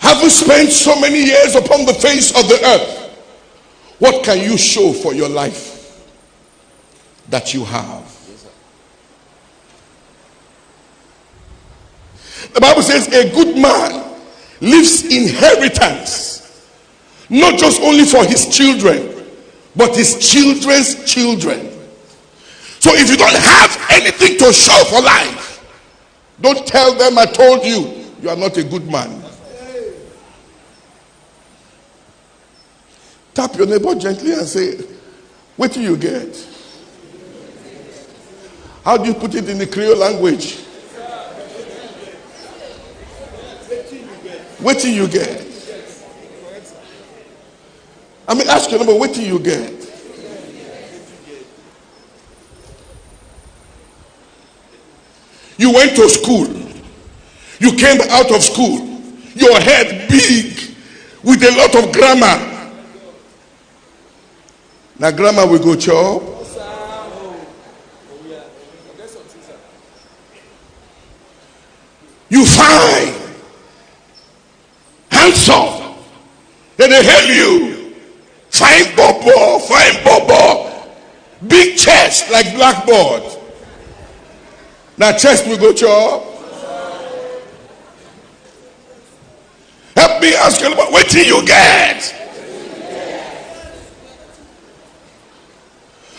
Having spent so many years upon the face of the earth, what can you show for your life that you have? The Bible says a good man leaves inheritance, not just only for his children, but his children's children. So if you don't have anything to show for life, don't tell them I told you. You are not a good man. Tap your neighbor gently and say, what do you get? How do you put it in the Creole language? What do you get? I mean, ask your neighbor, what do you get? You went to school. You came out of school. Your head big with a lot of grammar. Now grammar will go chop. You fine, handsome. Then they hail you. Fine bobo, big chest like blackboard. Now chest will go chop. Help me ask you about what do you get?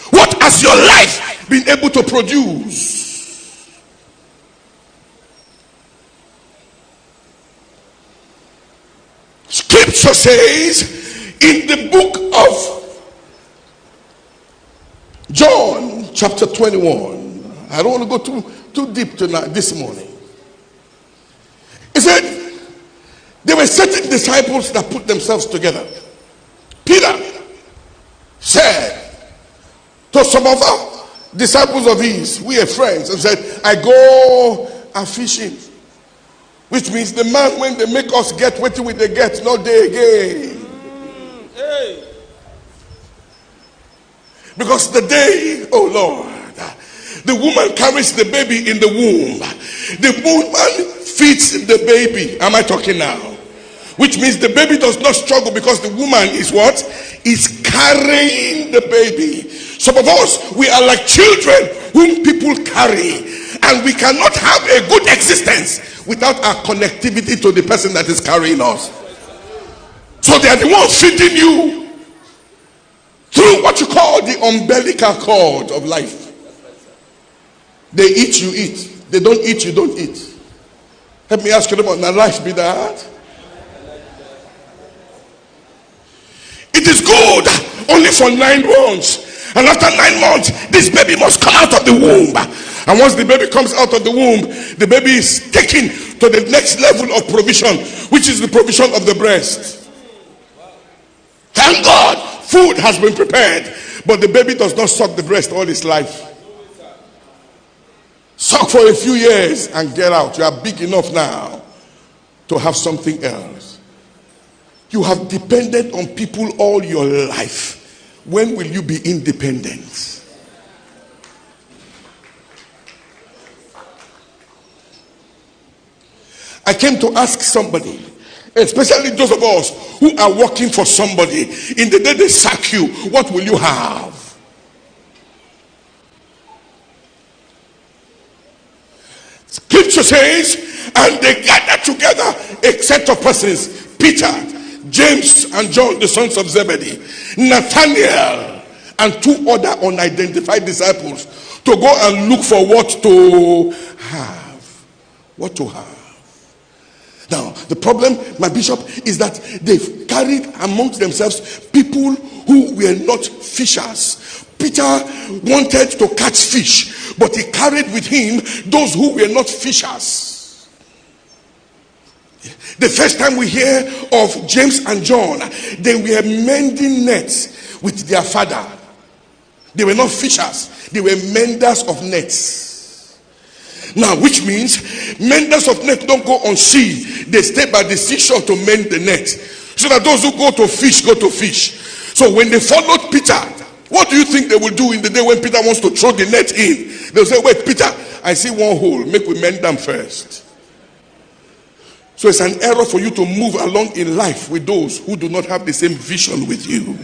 What has your life been able to produce? Scripture says in the book of John chapter 21, I don't want to go too deep tonight this morning. He said there were certain disciples that put themselves together. Peter said to some of our disciples of his, we are friends, and said, I go a fishing. Which means the man, when they make us get what we they get, not they again. Hey. Because the day, oh Lord, the woman carries the baby in the womb. The woman feeds the baby. Am I talking now? Which means the baby does not struggle because the woman is what? Is carrying the baby. Some of us, we are like children whom people carry. And we cannot have a good existence without our connectivity to the person that is carrying us. So they are the ones feeding you through what you call the umbilical cord of life. They eat, you eat. They don't eat, you don't eat. Let me ask you about now life be that. It is good only for 9 months. And after 9 months, this baby must come out of the womb. And once the baby comes out of the womb, the baby is taken to the next level of provision, which is the provision of the breast. Thank God, food has been prepared, but the baby does not suck the breast all his life. Suck for a few years and get out. You are big enough now to have something else. You have depended on people all your life. When will you be independent? I came to ask somebody, especially those of us who are working for somebody, in the day they sack you, what will you have? Scripture says, and they gathered together a set of persons, Peter, James and John, the sons of Zebedee, Nathanael, and 2 other unidentified disciples, to go and look for what to have. What to have. Now, the problem, my bishop, is that they've carried amongst themselves people who were not fishers. Peter wanted to catch fish, but he carried with him those who were not fishers. The first time we hear of James and John, they were mending nets with their father. They were not fishers, they were menders of nets. Now, which means menders of net don't go on sea. They stay by the seashore to mend the net, so that those who go to fish go to fish. So when they followed Peter, what do you think they will do in the day when Peter wants to throw the net in? They'll say, wait, Peter, I see one hole, make we mend them first. So it's an error for you to move along in life with those who do not have the same vision with you.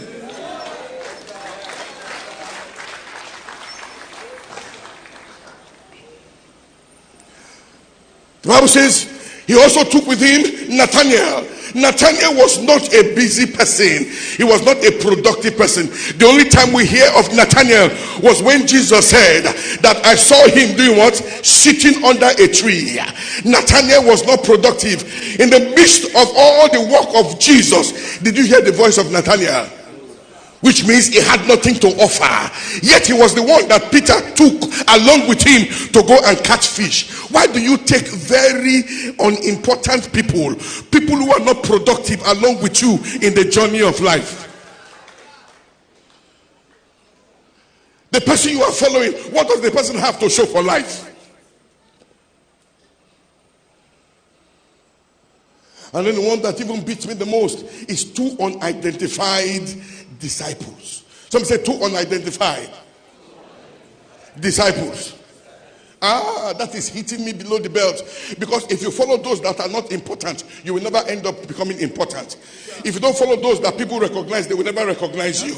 The Bible says he also took with him Nathanael. Nathanael was not a busy person. He was not a productive person. The only time we hear of Nathanael was when Jesus said that I saw him doing what? Sitting under a tree. Nathanael was not productive. In the midst of all the work of Jesus, did you hear the voice of Nathanael? Which means he had nothing to offer. Yet he was the one that Peter took along with him to go and catch fish. Why do you take very unimportant people, people who are not productive, along with you in the journey of life? The person you are following, what does the person have to show for life? And then the one that even beats me the most is two unidentified disciples. Some say two unidentified disciples. That is hitting me below the belt. Because if you follow those that are not important, you will never end up becoming important. If you don't follow those that people recognize, they will never recognize you.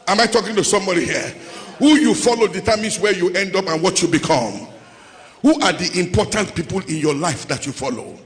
Am I talking to somebody here? Who you follow determines where you end up and what you become. Who are the important people in your life that you follow?